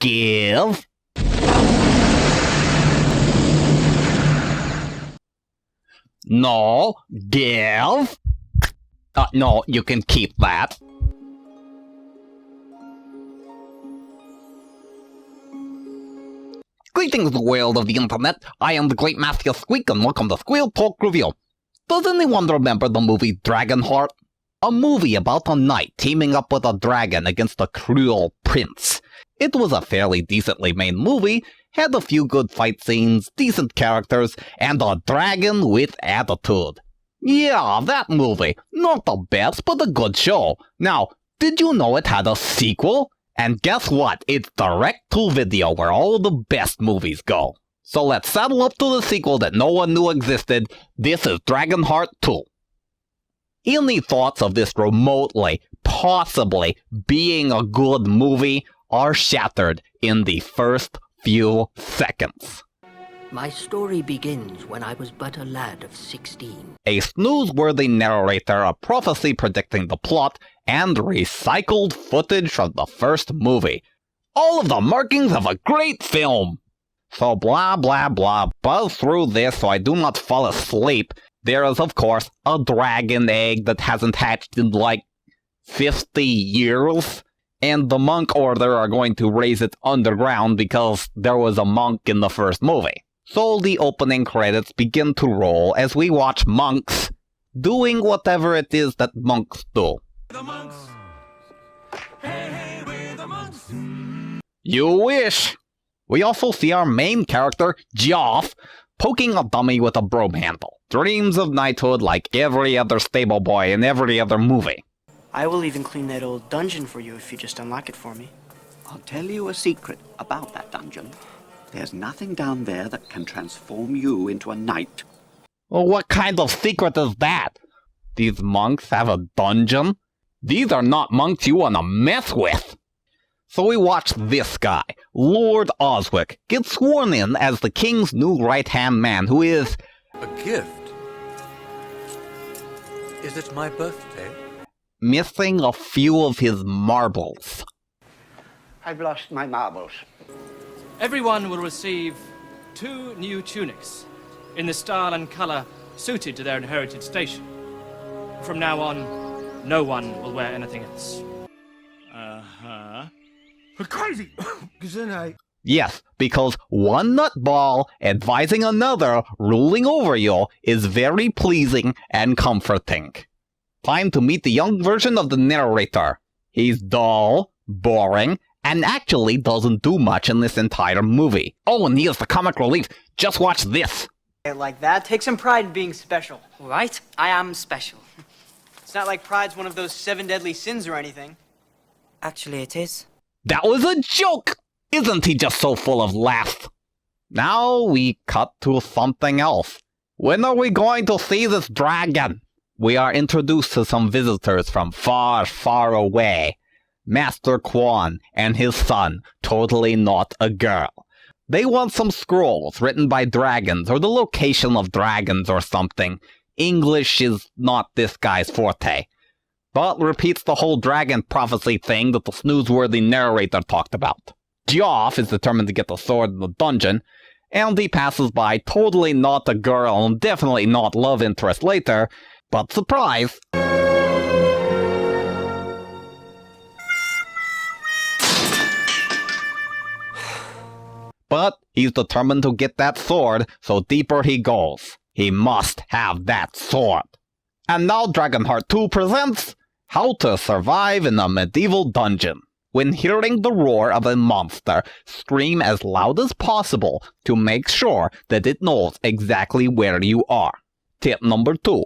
Give? No, give? No, you can keep that. Greetings, the world of the internet. I am the Great Master Squeak, and welcome to Squirrel Talk Review. Does anyone remember the movie Dragonheart? A movie about a knight teaming up with a dragon against a cruel prince. It was a fairly decently made movie, had a few good fight scenes, decent characters, and a dragon with attitude. Yeah, that movie. Not the best, but a good show. Now, did you know it had a sequel? And guess what? It's direct-to-video where all the best movies go. So let's saddle up to the sequel that no one knew existed. This is Dragonheart 2. Any thoughts of this remotely, possibly, being a good movie are shattered in the first few seconds. My story begins when I was but a lad of 16. A snooze-worthy narrator, a prophecy predicting the plot, and recycled footage from the first movie. All of the markings of a great film! So blah blah blah, buzz through this so I do not fall asleep. There is, of course, a dragon egg that hasn't hatched in like 50 years. And the monk order are going to raise it underground because there was a monk in the first movie. So the opening credits begin to roll as we watch monks doing whatever it is that monks do. The monks. Hey, hey, we're the monks. You wish! We also see our main character, Geoff, poking a dummy with a broom handle. Dreams of knighthood like every other stable boy in every other movie. I will even clean that old dungeon for you if you just unlock it for me. I'll tell you a secret about that dungeon. There's nothing down there that can transform you into a knight. Well, what kind of secret is that? These monks have a dungeon? These are not monks you want to mess with. So we watch this guy, Lord Oswick, get sworn in as the king's new right-hand man, who is... A gift? Is it my birthday? Missing a few of his marbles. I've lost my marbles. Everyone will receive 2 new tunics in the style and color suited to their inherited station. From now on, no one will wear anything else. Crazy! Yes, because one nutball advising another, ruling over you, is very pleasing and comforting. Time to meet the young version of the narrator. He's dull, boring, and actually doesn't do much in this entire movie. Oh, and he is the comic relief. Just watch this. Like that, take some pride in being special. Right? I am special. It's not like pride's one of those 7 deadly sins or anything. Actually, it is. That was a joke! Isn't he just so full of laughs? Now we cut to something else. When are we going to see this dragon? We are introduced to some visitors from far, far away. Master Quan and his son, totally not a girl. They want some scrolls written by dragons, or the location of dragons or something. English is not this guy's forte. But repeats the whole dragon prophecy thing that the snooze-worthy narrator talked about. Geoff is determined to get the sword in the dungeon, and he passes by totally not a girl and definitely not love interest later, but surprise! But he's determined to get that sword, so deeper he goes. He must have that sword. And now Dragonheart 2 presents How to Survive in a Medieval Dungeon. When hearing the roar of a monster, scream as loud as possible to make sure that it knows exactly where you are. Tip number 2.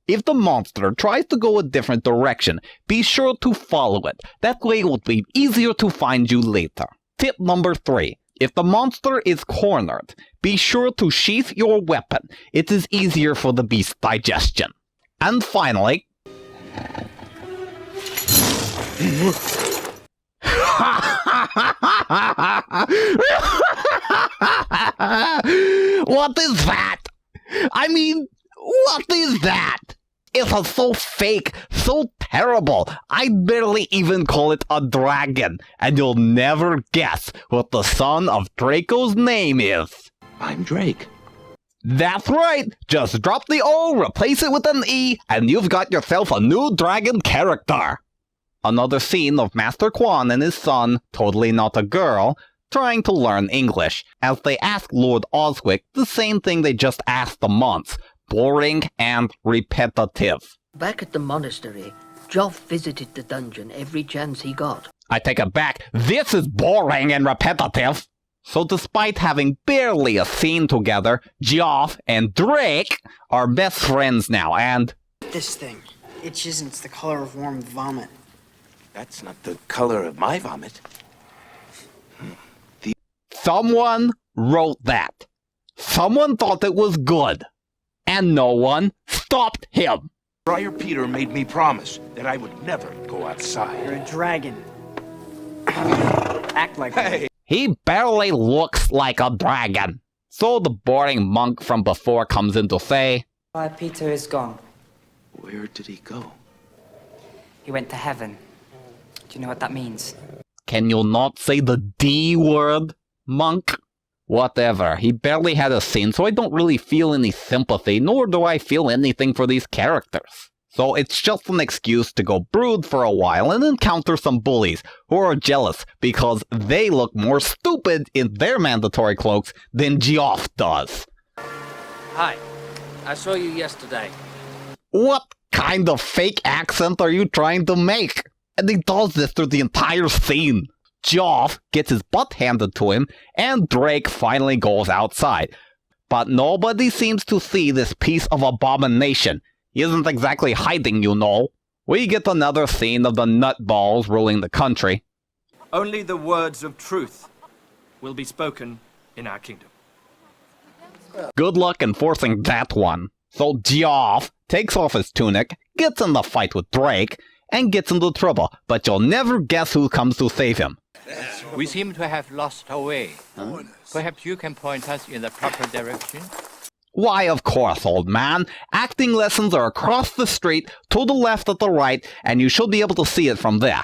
If the monster tries to go a different direction, be sure to follow it. That way it will be easier to find you later. Tip number 3. If the monster is cornered, be sure to sheath your weapon. It is easier for the beast's digestion. And finally... What is that? I mean, what is that? It is so fake, so terrible. I'd barely even call it a dragon. And you'll never guess what the son of Draco's name is. I'm Drake. That's right! Just drop the O, replace it with an E, and you've got yourself a new dragon character! Another scene of Master Quan and his son, totally not a girl, trying to learn English, as they ask Lord Oswick the same thing they just asked the monks. Boring and repetitive. Back at the monastery, Joff visited the dungeon every chance he got. I take it back, this is boring and repetitive! So despite having barely a scene together, Geoff and Drake are best friends now, and... This thing itches and it's the color of warm vomit. That's not the color of my vomit. Someone wrote that. Someone thought it was good. And no one stopped him. Friar Peter made me promise that I would never go outside. You're a dragon. Act like one. He barely looks like a dragon. So the boring monk from before comes in to say, Friar Peter is gone. Where did he go? He went to heaven. Do you know what that means? Can you not say the D word, monk? Whatever, he barely had a scene, so I don't really feel any sympathy, nor do I feel anything for these characters. So it's just an excuse to go brood for a while and encounter some bullies who are jealous because they look more stupid in their mandatory cloaks than Geoff does. Hi, I saw you yesterday. What kind of fake accent are you trying to make? And he does this through the entire scene. Geoff gets his butt handed to him, and Drake finally goes outside. But nobody seems to see this piece of abomination. He isn't exactly hiding, you know. We get another scene of the nutballs ruling the country. Only the words of truth will be spoken in our kingdom. Good luck enforcing that one. So Geoff takes off his tunic, gets in the fight with Drake, and gets into trouble, but you'll never guess who comes to save him. We seem to have lost our way. Perhaps you can point us in the proper direction? Why, of course, old man. Acting lessons are across the street, to the left at the right, and you should be able to see it from there.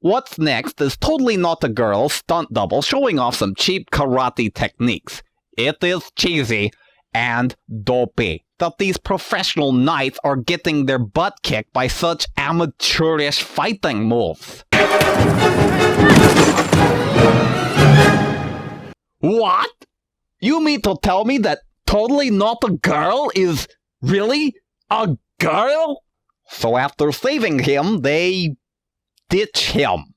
What's next is totally not a girl stunt double showing off some cheap karate techniques. It is cheesy and dopey that these professional knights are getting their butt kicked by such amateurish fighting moves. What? You mean to tell me that totally not a girl is really a girl? So after saving him, they ditch him.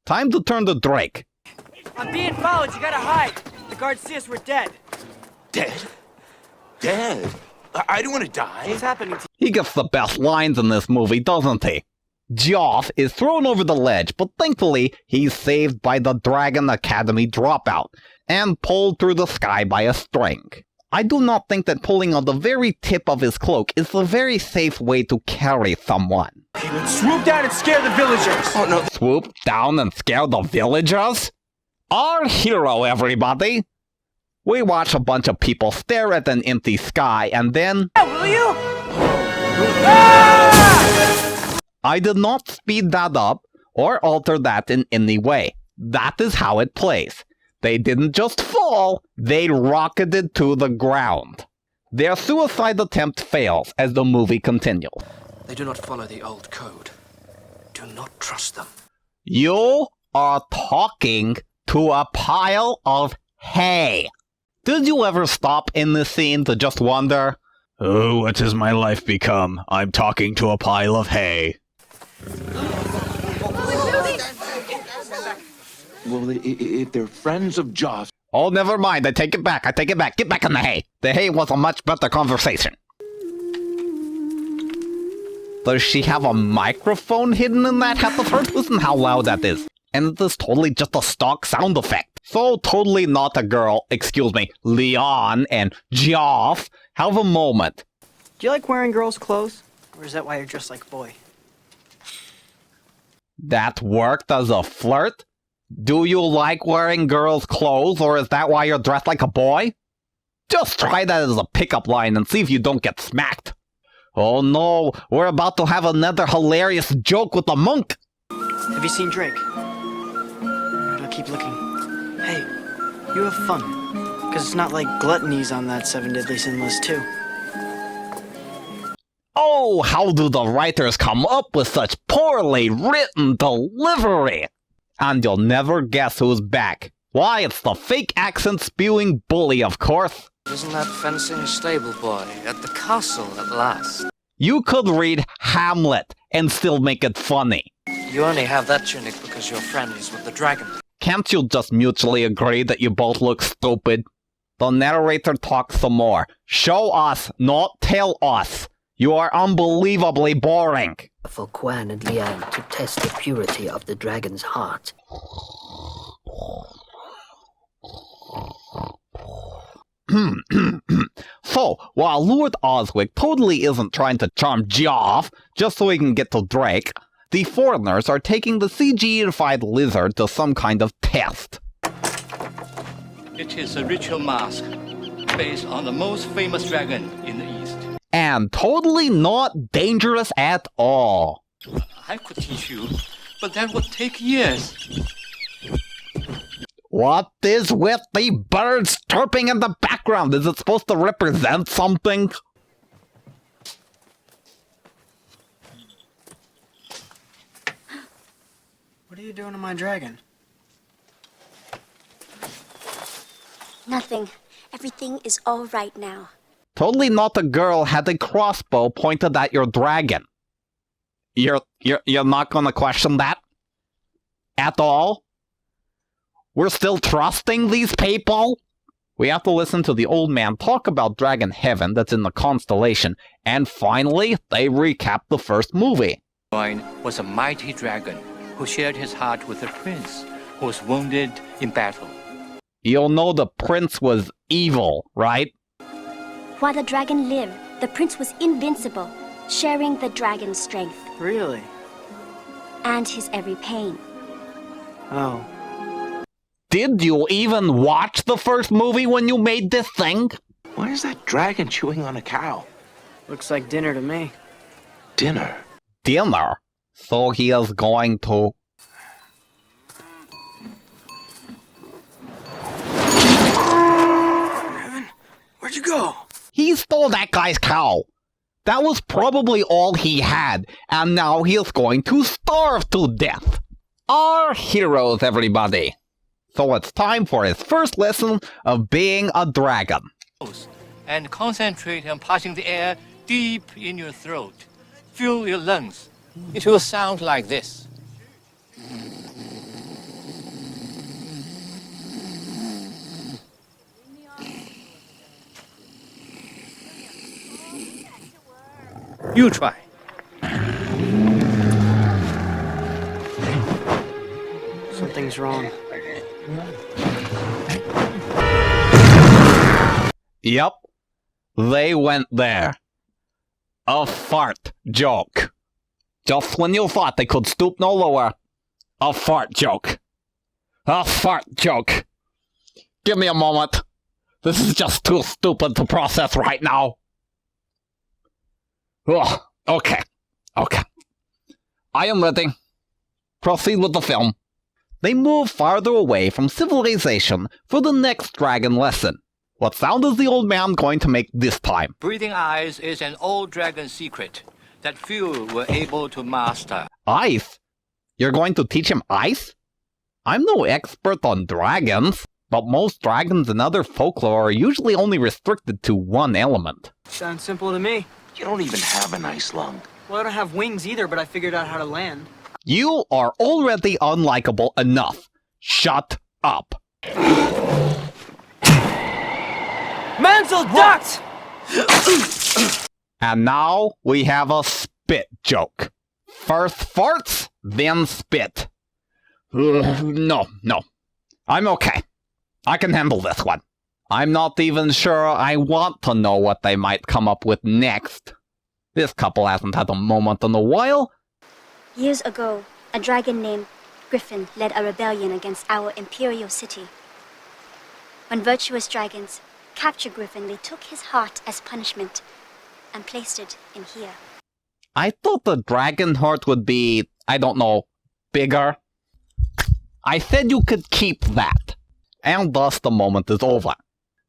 Time to turn to Drake. I'm being followed. You gotta hide. The guards see us. We're dead. Dead? Dead? I don't want to die. What's happening to He gets the best lines in this movie, doesn't he? Geoff is thrown over the ledge, but thankfully he's saved by the Dragon Academy dropout and pulled through the sky by a string. I do not think that pulling on the very tip of his cloak is the very safe way to carry someone. swoop down and scare the villagers? Oh, no. Swoop down and scare the villagers? Our hero, everybody! We watch a bunch of people stare at an empty sky and then... Will you? I did not speed that up or alter that in any way. That is how it plays. They didn't just fall, they rocketed to the ground. Their suicide attempt fails as the movie continues. They do not follow the old code. Do not trust them. You are talking to a pile of hay. Did you ever stop in this scene to just wonder, oh, what has my life become? I'm talking to a pile of hay. Well, if they're friends of Joss... Oh, never mind. I take it back. Get back in the hay. The hay was a much better conversation. Does she have a microphone hidden in that hat of hers? Listen how loud that is. And it is totally just a stock sound effect. So totally not a girl, excuse me, Leon and Geoff have a moment. Do you like wearing girls' clothes? Or is that why you're dressed like a boy? That worked as a flirt? Do you like wearing girls' clothes, or is that why you're dressed like a boy? Just try that as a pickup line and see if you don't get smacked. Oh no, we're about to have another hilarious joke with the monk. Have you seen Drake? Alright, I'll keep looking. Hey, you have fun. Because it's not like gluttony's on that 7 deadly sin list, too. Oh, how do the writers come up with such poorly written delivery? And you'll never guess who's back. Why, it's the fake accent spewing bully, of course. Isn't that fencing stable boy at the castle at last? You could read Hamlet and still make it funny. You only have that tunic because you're friends with the dragon. Can't you just mutually agree that you both look stupid? The narrator talks some more. Show us, not tell us. You are unbelievably boring. For Quan and Liang to test the purity of the dragon's heart. So, while Lord Oswig totally isn't trying to charm Geoff just so he can get to Drake, the foreigners are taking the CG-ified lizard to some kind of test. It is a ritual mask based on the most famous dragon in the East. And totally not dangerous at all. I could teach you, but that would take years. What is with the birds chirping in the background? Is it supposed to represent something? What are you doing to my dragon? Nothing. Everything is all right now. Totally not a girl had a crossbow pointed at your dragon. You're not gonna question that? At all? We're still trusting these people? We have to listen to the old man talk about Dragon Heaven that's in the constellation, and finally, they recap the first movie. Dragon was a mighty dragon who shared his heart with a prince who was wounded in battle. You'll know the prince was evil, right? While the dragon lived, the prince was invincible, sharing the dragon's strength. Really? And his every pain. Oh. Did you even watch the first movie when you made this thing? Why is that dragon chewing on a cow? Looks like dinner to me. Dinner? Dinner? So he is going to... Where'd you go? He stole that guy's cow. That was probably all he had, and now he is going to starve to death. Our heroes, everybody. So it's time for his first lesson of being a dragon. And concentrate on passing the air deep in your throat. Fill your lungs. It will sound like this. You try. Something's wrong. Yep, they went there. A fart joke. Just when you thought they could stoop no lower. A fart joke. A fart joke. Give me a moment. This is just too stupid to process right now. Ugh, okay. I am ready. Proceed with the film. They move farther away from civilization for the next dragon lesson. What sound is the old man going to make this time? Breathing ice is an old dragon secret that few were able to master. Ice? You're going to teach him ice? I'm no expert on dragons, but most dragons and other folklore are usually only restricted to one element. Sounds simple to me. You don't even have an ice lung. Well, I don't have wings either, but I figured out how to land. You are already unlikable enough. Shut up. Mansell ducked! And now we have a spit joke. First farts, then spit. No. I'm okay. I can handle this one. I'm not even sure I want to know what they might come up with next. This couple hasn't had a moment in a while. Years ago, a dragon named Griffin led a rebellion against our imperial city. When virtuous dragons captured Griffin, they took his heart as punishment. and placed it in here. I thought the Dragonheart would be, I don't know, bigger. I said you could keep that. And thus the moment is over.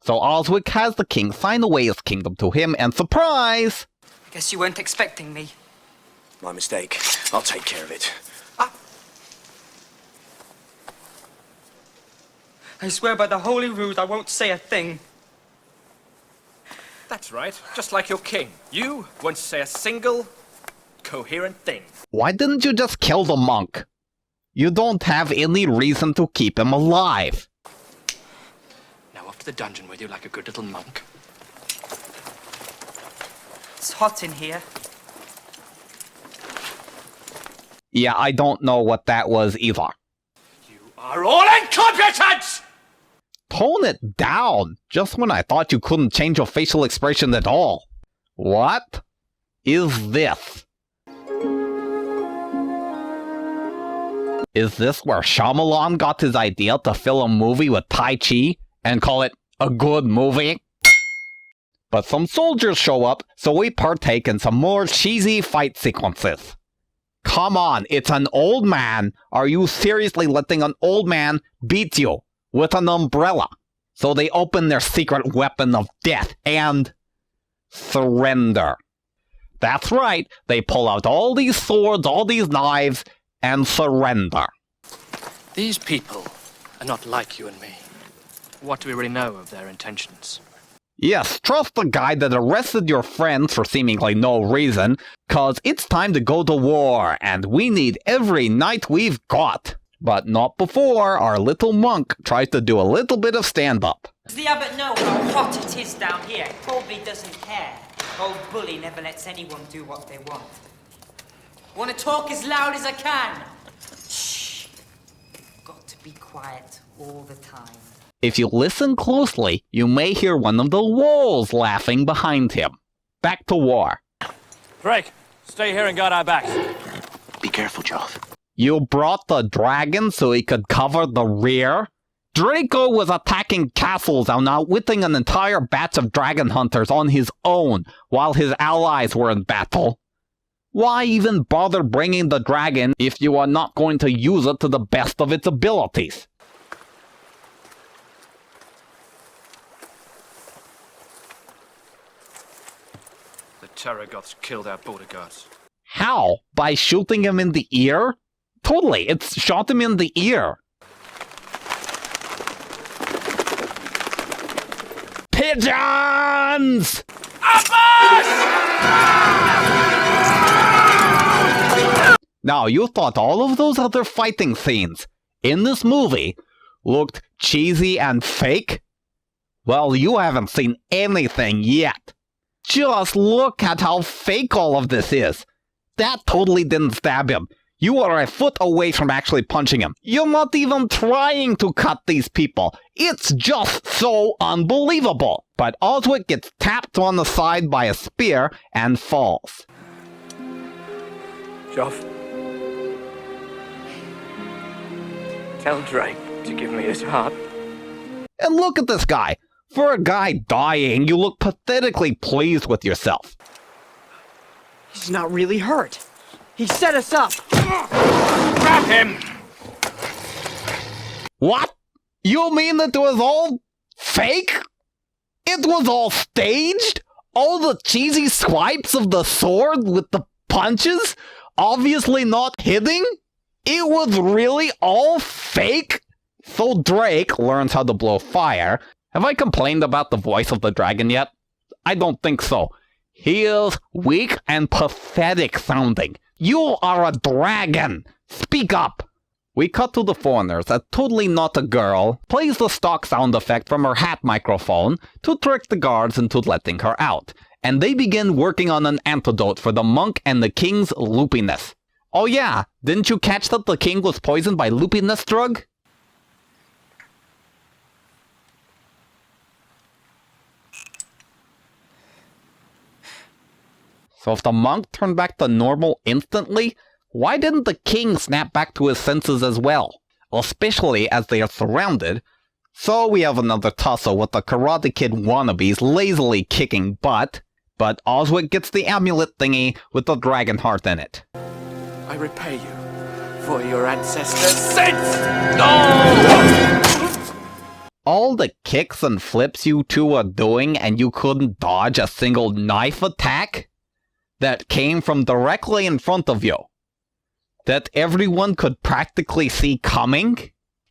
So Oswick has the king sign away his kingdom to him, and surprise! I guess you weren't expecting me. My mistake. I'll take care of it. I swear by the holy rood I won't say a thing. That's right, just like your king. You won't say a single coherent thing. Why didn't you just kill the monk? You don't have any reason to keep him alive. Now off to the dungeon with you like a good little monk. It's hot in here. Yeah, I don't know what that was either. You are all incompetent! Tone it down, just when I thought you couldn't change your facial expression at all. What is this? Is this where Shyamalan got his idea to fill a movie with Tai Chi and call it a good movie? But some soldiers show up, so we partake in some more cheesy fight sequences. Come on, it's an old man. Are you seriously letting an old man beat you with an umbrella? So they open their secret weapon of death and surrender. That's right, they pull out all these swords, all these knives, and surrender. These people are not like you and me. What do we really know of their intentions? Yes, trust the guy that arrested your friends for seemingly no reason, cause it's time to go to war, and we need every knight we've got. But not before our little monk tries to do a little bit of stand-up. Does the abbot know how hot it is down here? Probably doesn't care. Old bully never lets anyone do what they want. Want to talk as loud as I can? Shh. Got to be quiet all the time. If you listen closely, you may hear one of the wolves laughing behind him. Back to war. Drake, stay here and guard our backs. Be careful, Joff. You brought the dragon so he could cover the rear? Draco was attacking castles and outwitting an entire batch of dragon hunters on his own while his allies were in battle. Why even bother bringing the dragon if you are not going to use it to the best of its abilities? The Terragoths killed our border guards. How? By shooting him in the ear? Totally, it's shot him in the ear. Pigeons! Now, you thought all of those other fighting scenes in this movie looked cheesy and fake? Well, you haven't seen anything yet. Just look at how fake all of this is. That totally didn't stab him. You are a foot away from actually punching him. You're not even trying to cut these people. It's just so unbelievable. But Oswick gets tapped on the side by a spear and falls. Joff, tell Drake to give me his heart. And look at this guy. For a guy dying, you look pathetically pleased with yourself. He's not really hurt. He set us up. Grab him! What? You mean that it was all fake? It was all staged? All the cheesy swipes of the sword with the punches? Obviously not hitting? It was really all fake? So Drake learns how to blow fire. Have I complained about the voice of the dragon yet? I don't think so. He is weak and pathetic sounding. You are a dragon! Speak up! We cut to the foreigners, a totally not a girl, plays the stock sound effect from her hat microphone to trick the guards into letting her out. And they begin working on an antidote for the monk and the king's loopiness. Oh yeah, didn't you catch that the king was poisoned by loopiness drug? So if the monk turned back to normal instantly, why didn't the king snap back to his senses as well? Especially as they are surrounded. So we have another tussle with the Karate Kid wannabes lazily kicking butt. But Oswick gets the amulet thingy with the Dragonheart in it. I repay you for your ancestors' sins! All the kicks and flips you two are doing and you couldn't dodge a single knife attack that came from directly in front of you, that everyone could practically see coming?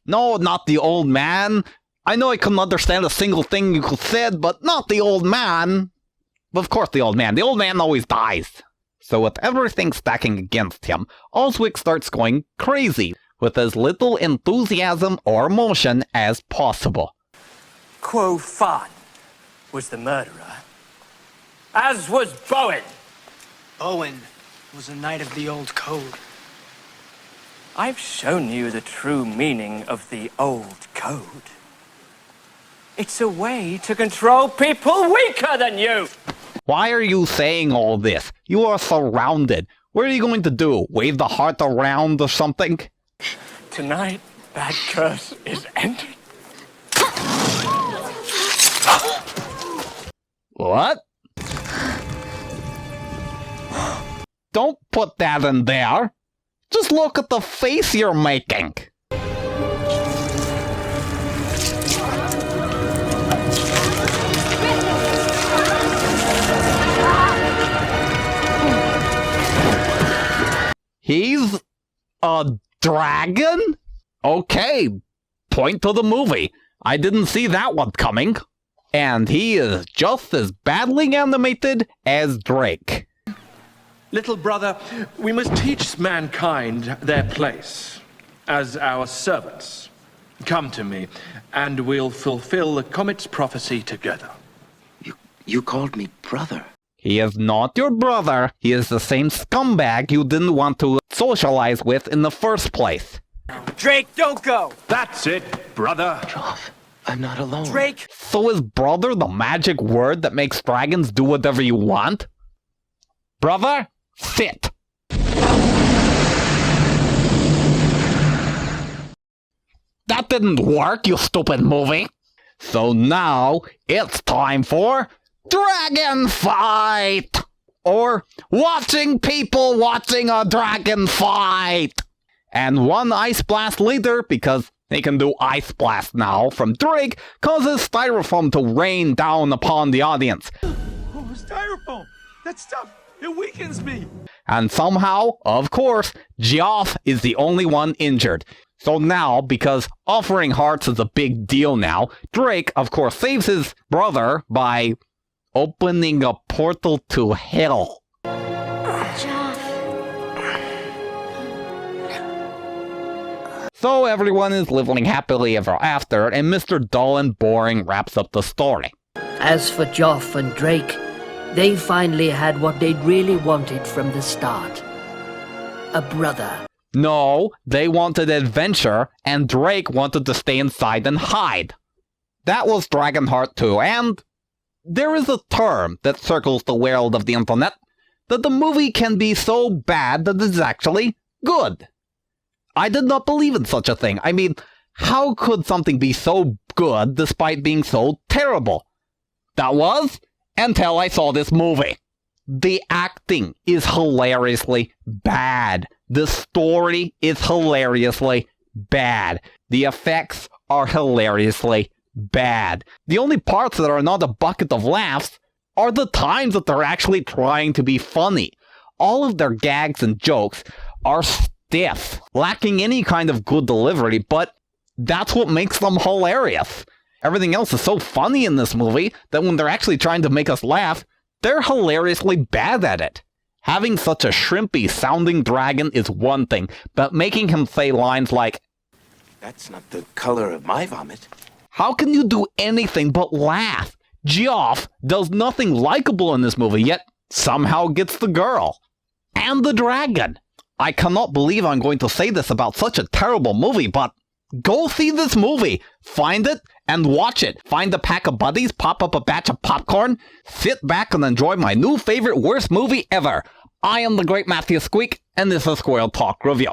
No, not the old man. I know I couldn't understand a single thing you said, but not the old man. Of course the old man. The old man always dies. So with everything stacking against him, Oswick starts going crazy, with as little enthusiasm or emotion as possible. Quo Fan was the murderer, as was Bowen. Bowen was a knight of the old code. I've shown you the true meaning of the old code. It's a way to control people weaker than you! Why are you saying all this? You are surrounded. What are you going to do? Wave the heart around or something? Tonight, that curse is ended. What? Don't put that in there. Just look at the face you're making. He's a dragon? Okay, point to the movie. I didn't see that one coming. And he is just as badly animated as Drake. Little brother, we must teach mankind their place as our servants. Come to me, and we'll fulfill the comet's prophecy together. You called me brother. He is not your brother. He is the same scumbag you didn't want to socialize with in the first place. Drake, don't go! That's it, brother. Joff, I'm not alone. Drake! So is brother the magic word that makes dragons do whatever you want? Brother, sit. That didn't work, you stupid movie. So now it's time for Dragon Fight! Or watching people watching a dragon fight! And one Ice Blast later, because they can do Ice Blast now, from Drake, causes styrofoam to rain down upon the audience. Oh, styrofoam! That stuff, it weakens me! And somehow, of course, Geoff is the only one injured. So now, because offering hearts is a big deal now, Drake, of course, saves his brother by opening a portal to hell. So everyone is living happily ever after, and Mr. Dull and Boring wraps up the story. As for Joff and Drake, they finally had what they'd really wanted from the start. A brother. No, they wanted adventure, and Drake wanted to stay inside and hide. That was Dragonheart 2, and there is a term that circles the world of the internet, that the movie can be so bad that it's actually good. I did not believe in such a thing. I mean, how could something be so good despite being so terrible? That was until I saw this movie. The acting is hilariously bad. The story is hilariously bad. The effects are hilariously bad. The only parts that are not a bucket of laughs are the times that they're actually trying to be funny. All of their gags and jokes are stiff, lacking any kind of good delivery, but that's what makes them hilarious. Everything else is so funny in this movie that when they're actually trying to make us laugh, they're hilariously bad at it. Having such a shrimpy sounding dragon is one thing, but making him say lines like, That's not the color of my vomit. how can you do anything but laugh? Geoff does nothing likable in this movie, yet somehow gets the girl. And the dragon. I cannot believe I'm going to say this about such a terrible movie, but go see this movie. Find it and watch it. Find a pack of buddies, pop up a batch of popcorn, sit back and enjoy my new favorite worst movie ever. I am the Great Matthew Squeak, and this is Squirrel Talk Review.